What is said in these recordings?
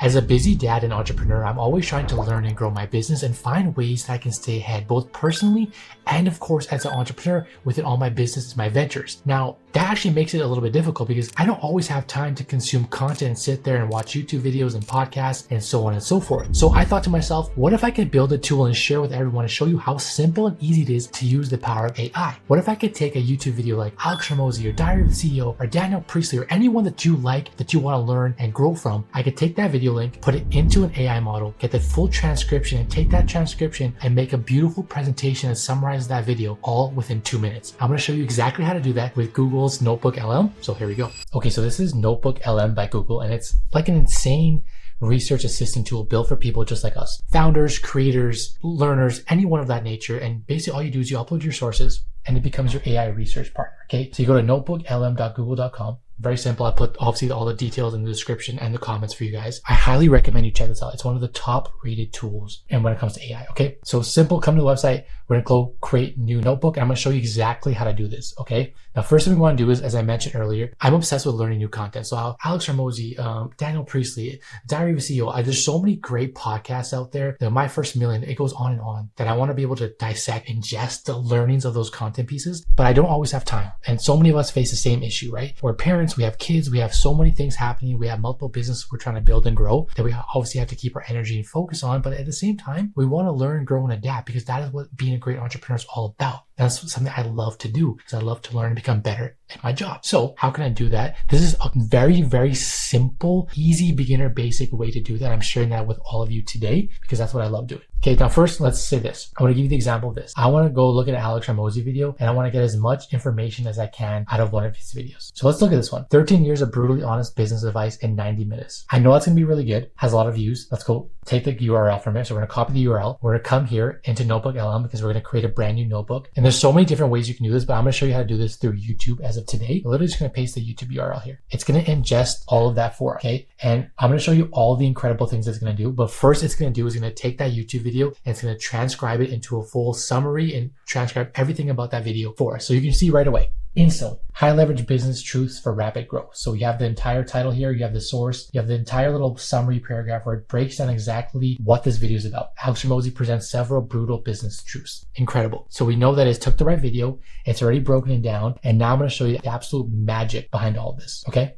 As a busy dad and entrepreneur, I'm always trying to learn and grow my business and find ways that I can stay ahead, both personally and of course as an entrepreneur within all my businesses, my ventures. Now, that actually makes it a little bit difficult because I don't always have time to consume content and sit there and watch YouTube videos and podcasts and so on and so forth. So I thought to myself, what if I could build a tool and share with everyone and show you how simple and easy it is to use the power of AI? What if I could take a YouTube video like Alex Hormozi or Diary of the CEO or Daniel Priestley or anyone that you like, that you want to learn and grow from? I could take that video link, put it into an AI model, get the full transcription and take that transcription and make a beautiful presentation and summarize that video all within 2 minutes. I'm going to show you exactly how to do that with Google's NotebookLM. So here we go. Okay, so this is NotebookLM by Google, and it's like an insane research assistant tool built for people just like us. Founders, creators, learners, anyone of that nature. And basically all you do is you upload your sources and it becomes your AI research partner. Okay, so you go to notebooklm.google.com. Very simple. I put obviously all the details in the description and the comments for you guys. I highly recommend you check this out. It's one of the top rated tools and when it comes to AI. Okay, so simple. Come to the website. We're gonna go create new notebook. And I'm gonna show you exactly how to do this. Okay, now first thing we want to do is, as I mentioned earlier, I'm obsessed with learning new content. So Alex Hormozi, Daniel Priestley, Diary of a CEO. There's so many great podcasts out there. My First Million, it goes on and on, that I want to be able to dissect, ingest the learnings of those content pieces, but I don't always have time. And so many of us face the same issue, right? We're parents, we have kids, we have so many things happening, we have multiple businesses we're trying to build and grow that we obviously have to keep our energy and focus on, but at the same time, we want to learn, grow, and adapt because that is what being a great entrepreneur is all about. That's something I love to do because I love to learn and become better at my job. So how can I do that? This is a very, very simple, easy, beginner, basic way to do that. I'm sharing that with all of you today because that's what I love doing. Okay, now first, let's say this. I want to give you the example of this. I want to go look at Alex Hormozi video and I want to get as much information as I can out of one of his videos. So let's look at this one. 13 years of brutally honest business advice in 90 minutes. I know that's going to be really good. Has a lot of views. Let's go take the URL from it. So we're going to copy the URL. We're going to come here into NotebookLM because we're going to create a brand new notebook. And there's so many different ways you can do this, but I'm going to show you how to do this through YouTube as of today. I'm literally just going to paste the YouTube URL here. It's going to ingest all of that for us, okay? And I'm going to show you all the incredible things it's going to do. But first it's going to do is going to take that YouTube video and it's going to transcribe it into a full summary and transcribe everything about that video for us. So you can see right away. Instantly. High leverage business truths for rapid growth. So you have the entire title here, you have the source, you have the entire little summary paragraph where it breaks down exactly what this video is about. Alex Hormozi presents several brutal business truths. Incredible. So we know that it took the right video, it's already broken it down, and now I'm going to show you the absolute magic behind all of this. Okay?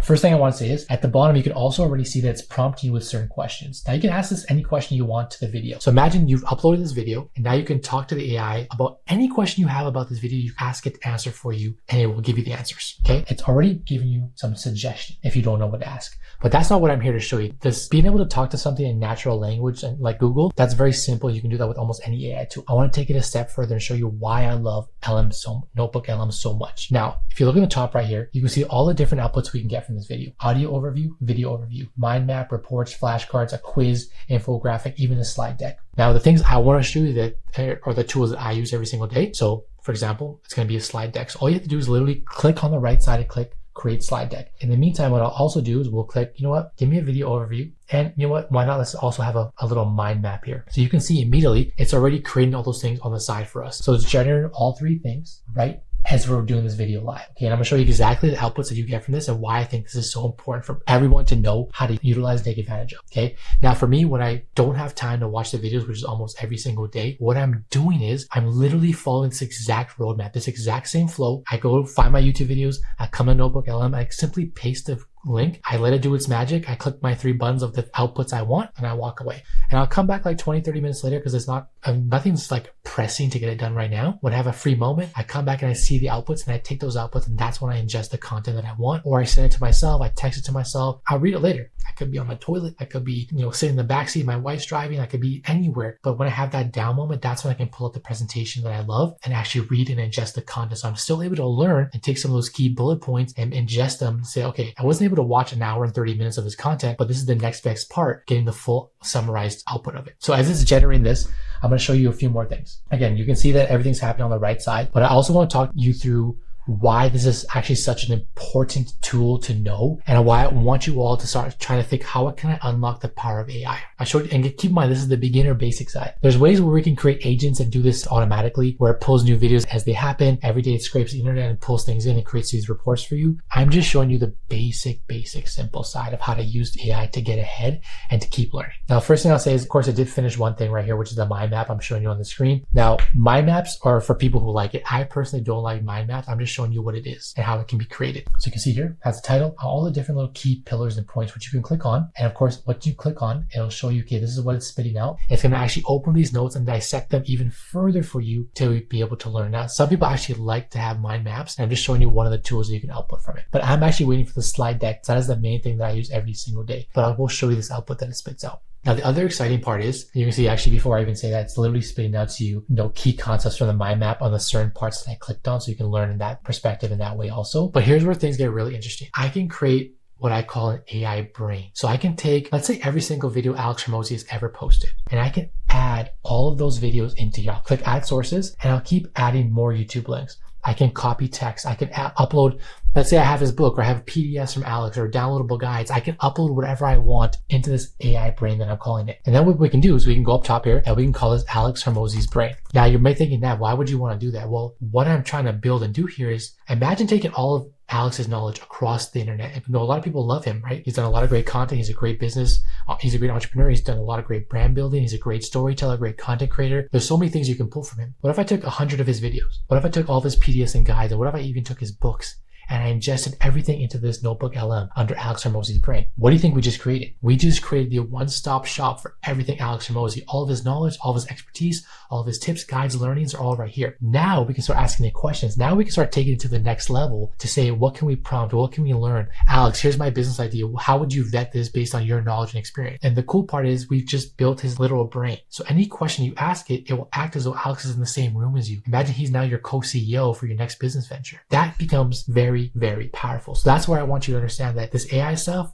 First thing I want to say is at the bottom, you can also already see that it's prompting you with certain questions. Now you can ask this any question you want to the video. So imagine you've uploaded this video and now you can talk to the AI about any question you have about this video. You ask it to answer for you and it will give you the answers. Okay. It's already giving you some suggestion if you don't know what to ask, but that's not what I'm here to show you. This being able to talk to something in natural language and like Google, that's very simple. You can do that with almost any AI tool. I want to take it a step further and show you why I love NotebookLM so much. Now, if you look in the top right here, you can see all the different outputs we can get from this video. Audio overview, video overview, mind map, reports, flashcards, a quiz, infographic, even a slide deck. Now, the things I want to show you that are the tools that I use every single day. So for example, it's going to be a slide deck. So all you have to do is literally click on the right side and click create slide deck. In the meantime, what I'll also do is we'll click, you know what, give me a video overview. And you know what, why not, let's also have a little mind map here. So you can see immediately, it's already creating all those things on the side for us. So it's generating all three things, right? As we're doing this video live. Okay, and I'm gonna show you exactly the outputs that you get from this and why I think this is so important for everyone to know how to utilize and take advantage of. Okay, now for me, when I don't have time to watch the videos, which is almost every single day, what I'm doing is I'm literally following this exact roadmap, this exact same flow. I go find my YouTube videos, I come to NotebookLM, I simply paste the link, I let it do its magic, I click my 3 buttons of the outputs I want, and I walk away. And I'll come back like 20-30 minutes later because it's not, nothing's like pressing to get it done right now. When I have a free moment, I come back and I see the outputs and I take those outputs and that's when I ingest the content that I want, or I send it to myself, I text it to myself, I'll read it later. I could be on my toilet, I could be, sitting in the backseat, my wife's driving, I could be anywhere. But when I have that down moment, that's when I can pull up the presentation that I love and actually read and ingest the content. So I'm still able to learn and take some of those key bullet points and ingest them and say, okay, I wasn't able to watch an hour and 30 minutes of his content, but this is the next best part, getting the full summarized output of it. So as it's generating this, I'm going to show you a few more things. Again, you can see that everything's happening on the right side, but I also want to talk you through why this is actually such an important tool to know and why I want you all to start trying to think, how can I unlock the power of AI? I showed you, and keep in mind, this is the beginner basic side. There's ways where we can create agents and do this automatically, where it pulls new videos as they happen. Every day it scrapes the internet and pulls things in and creates these reports for you. I'm just showing you the basic, simple side of how to use AI to get ahead and to keep learning. Now, first thing I'll say is, of course, I did finish one thing right here, which is the mind map I'm showing you on the screen. Now, mind maps are for people who like it. I personally don't like mind maps. I'm just showing you what it is and how it can be created. So you can see here, it has the title, all the different little key pillars and points, which you can click on. And of course, what you click on, it'll show you, okay, this is what it's spitting out. It's going to actually open these notes and dissect them even further for you to be able to learn. Now, some people actually like to have mind maps, and I'm just showing you one of the tools that you can output from it. But I'm actually waiting for the slide deck. So that is the main thing that I use every single day. But I will show you this output that it spits out. Now, the other exciting part is, you can see actually before I even say that, it's literally spitting out to you, key concepts from the mind map on the certain parts that I clicked on, so you can learn in that perspective in that way also. But here's where things get really interesting. I can create what I call an AI brain. So I can take, let's say, every single video Alex Hormozi has ever posted, and I can add all of those videos into here. I'll click add sources, and I'll keep adding more YouTube links. I can copy text. I can upload, let's say I have his book, or I have PDFs from Alex, or downloadable guides. I can upload whatever I want into this AI brain that I'm calling it. And then what we can do is we can go up top here and we can call this Alex Hormozi's brain. Now you may be thinking that, why would you want to do that? Well, what I'm trying to build and do here is, imagine taking all of Alex's knowledge across the internet. And a lot of people love him, right? He's done a lot of great content. He's a great business. He's a great entrepreneur. He's done a lot of great brand building. He's a great storyteller, great content creator. There's so many things you can pull from him. What if I took 100 of his videos? What if I took all of his PDFs and guides? And what if I even took his books and I ingested everything into this NotebookLM under Alex Hormozi's brain? What do you think we just created? We just created the one-stop shop for everything Alex Hormozi. All of his knowledge, all of his expertise, all of his tips, guides, learnings are all right here. Now we can start asking the questions. Now we can start taking it to the next level to say, what can we prompt? What can we learn? Alex, here's my business idea. How would you vet this based on your knowledge and experience? And the cool part is we've just built his literal brain. So any question you ask it, it will act as though Alex is in the same room as you. Imagine he's now your co-CEO for your next business venture. That becomes very, very powerful. So that's where I want you to understand that this AI stuff,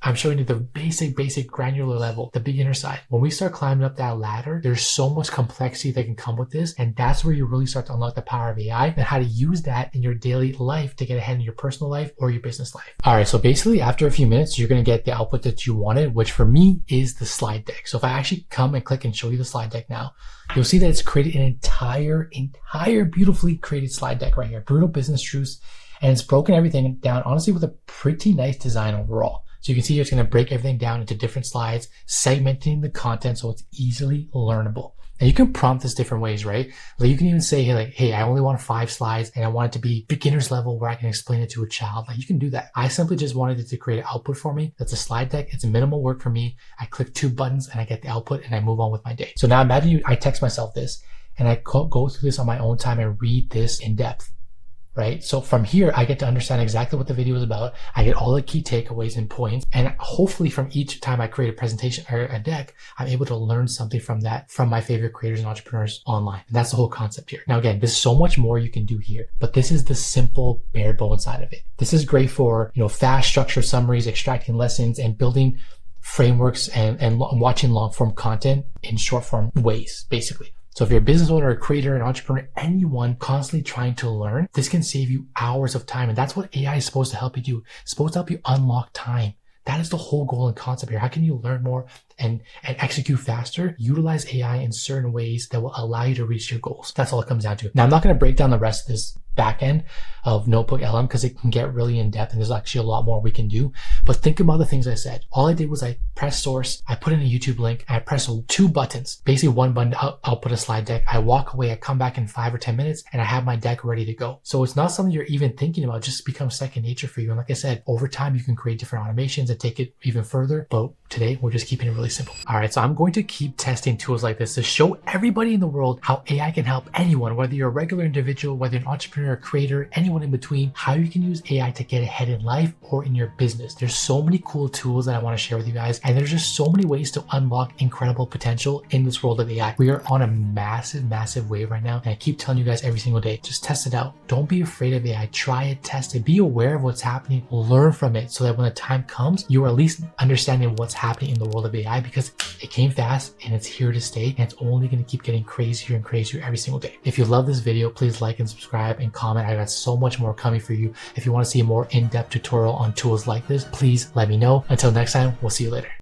I'm showing you the basic granular level, the beginner side. When we start climbing up that ladder, there's so much complexity that can come with this. And that's where you really start to unlock the power of AI and how to use that in your daily life to get ahead in your personal life or your business life. All right. So basically after a few minutes, you're going to get the output that you wanted, which for me is the slide deck. So if I actually come and click and show you the slide deck now, you'll see that it's created an entire beautifully created slide deck right here. Brutal business truths. And it's broken everything down, honestly, with a pretty nice design overall. So you can see here, it's going to break everything down into different slides, segmenting the content so it's easily learnable. And you can prompt this different ways, right? Like you can even say, like, hey, I only want 5 slides and I want it to be beginner's level where I can explain it to a child. Like you can do that. I simply just wanted it to create an output for me. That's a slide deck. It's a minimal work for me. I click 2 buttons and I get the output and I move on with my day. So now imagine I text myself this and I go through this on my own time and read this in depth. Right? So from here, I get to understand exactly what the video is about. I get all the key takeaways and points. And hopefully from each time I create a presentation or a deck, I'm able to learn something from that, from my favorite creators and entrepreneurs online. And that's the whole concept here. Now, again, there's so much more you can do here, but this is the simple bare bones side of it. This is great for, fast structured summaries, extracting lessons, and building frameworks and watching long form content in short form ways, basically. So if you're a business owner, a creator, an entrepreneur, anyone constantly trying to learn, this can save you hours of time. And that's what AI is supposed to help you do. It's supposed to help you unlock time. That is the whole goal and concept here. How can you learn more and execute faster? Utilize AI in certain ways that will allow you to reach your goals. That's all it comes down to. Now, I'm not going to break down the rest of this back end of NotebookLM because it can get really in depth and there's actually a lot more we can do. But think about the things I said. All I did was I pressed source, I put in a YouTube link, and I pressed 2 buttons. Basically one button, I'll put a slide deck. I walk away, I come back in 5 or 10 minutes and I have my deck ready to go. So it's not something you're even thinking about, just becomes second nature for you. And like I said, over time you can create different automations and take it even further. But today we're just keeping it really simple. All right, so I'm going to keep testing tools like this to show everybody in the world how AI can help anyone, whether you're a regular individual, whether you're an entrepreneur, a creator, anyone in between, how you can use AI to get ahead in life or in your business. There's so many cool tools that I want to share with you guys, and there's just so many ways to unlock incredible potential in this world of AI. We are on a massive wave right now, and I keep telling you guys every single day, just test it out. Don't be afraid of AI. Try it, test it, be aware of what's happening, learn from it so that when the time comes, you are at least understanding what's happening in the world of AI. AI because it came fast and it's here to stay, and it's only going to keep getting crazier and crazier every single day. If you love this video, please like and subscribe and comment. I got so much more coming for you. If you want to see a more in-depth tutorial on tools like this, please let me know. Until next time, we'll see you later.